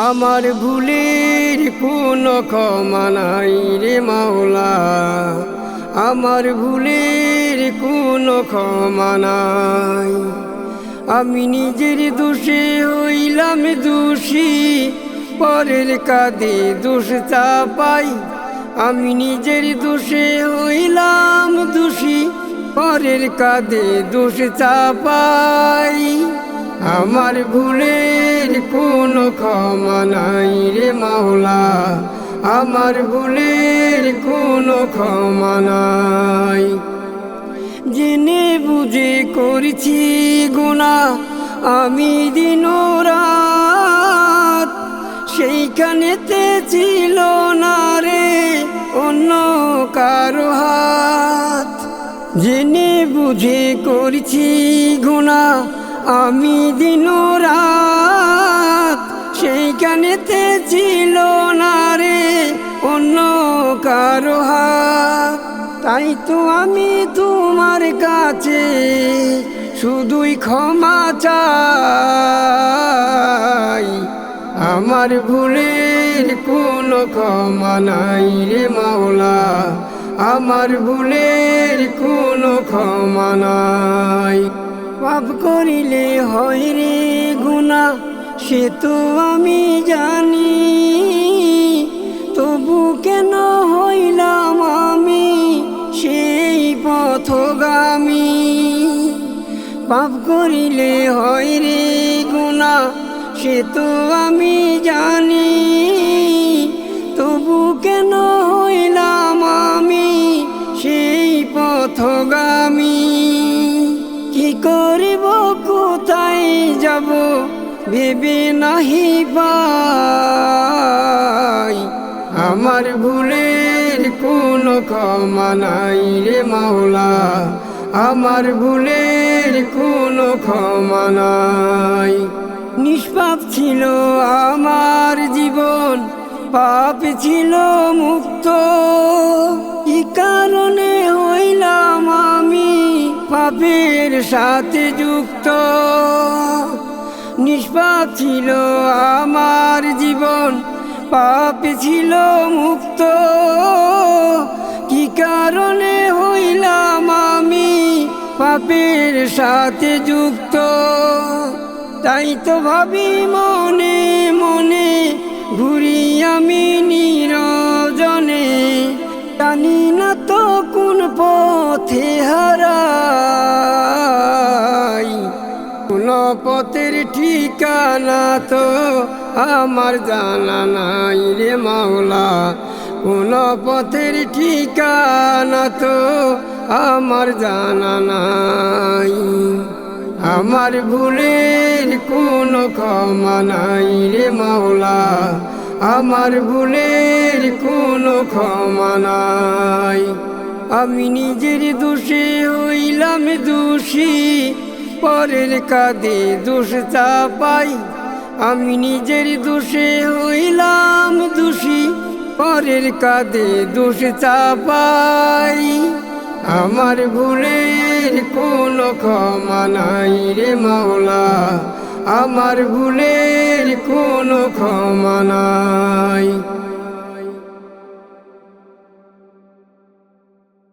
আমার ভুলের কোনো ক্ষমা নাই রে মাওলা, আমার ভুলের কোনো ক্ষমা নাই। আমি নিজের দোষে হইলাম দোষী, পরের কাঁধে দোষ চাপাই। আমি নিজের দোষে হইলাম দোষী, পরের কাঁধে দোষ চাপাই। আমার ভুলের কোনো ক্ষমা নাই রে মাওলা, আমার ভুলের কোনো ক্ষমা নাই। জেনে বুঝে করেছি গুনাহ আমি দিন রাত, সেইখানেতে ছিল না রে অন্য কারো হাত। জেনে বুঝে করেছি গুনাহ আমি দিন রাত, সেইখানেতে ছিল না রে অন্য কারো হাত। তাই তো আমি তোমার কাছে শুধুই ক্ষমা চাই। আমার ভুলের কোনো ক্ষমা নাই রে মাওলা, আমার ভুলের কোনো ক্ষমা নাই। পাপ করিলে হয় রে গুনাহ সে তো আমি জানি, তবু কেন হইলাম আমি সেই পথগামী। পাপ করিলে হয় রে গুনাহ সে তো আমি জানি, তবু কেন হইলাম আমি সেই পথগামী। কি করিব কোথায় যাব ভেবে নাহি পাই। আমার ভুলের কোনো ক্ষমা নাই রে মাওলা, আমার ভুলের কোনো ক্ষমা নাই। নিষ্পাপ ছিল আমার জীবন, পাপ ছিল মুক্ত, কি কারণে হইলাম আমি পাপের সাথে যুক্ত। নিষ্পাপ ছিল আমার জীবন, পাপ ছিল মুক্ত, কি কারণে হইলাম আমি পাপের সাথে যুক্ত। তাই তো ভাবি মনে মনে ঘুরি আমি নিরজনে, জানি না তো কোন পথে হারাই। কোন পথের ঠিকানা তো আমার জানা নাই রে মাওলা, কোন পথের ঠিকানা তো আমার জানা নাই। আমার ভুলের কোনো ক্ষমা নাই রে মাওলা, আমার ভুলের কোনো ক্ষমা নাই। আমি নিজের দোষে হইলাম দোষী, পরের কাঁধে দোষ চাপাই। আমি নিজের দোষে হইলাম দোষী, পরের কাঁধে দোষ চাপাই। আমার ভুলের কোনো ক্ষমা নাই রে মাওলা, আমার ভুলের কোনো ক্ষমা নাই।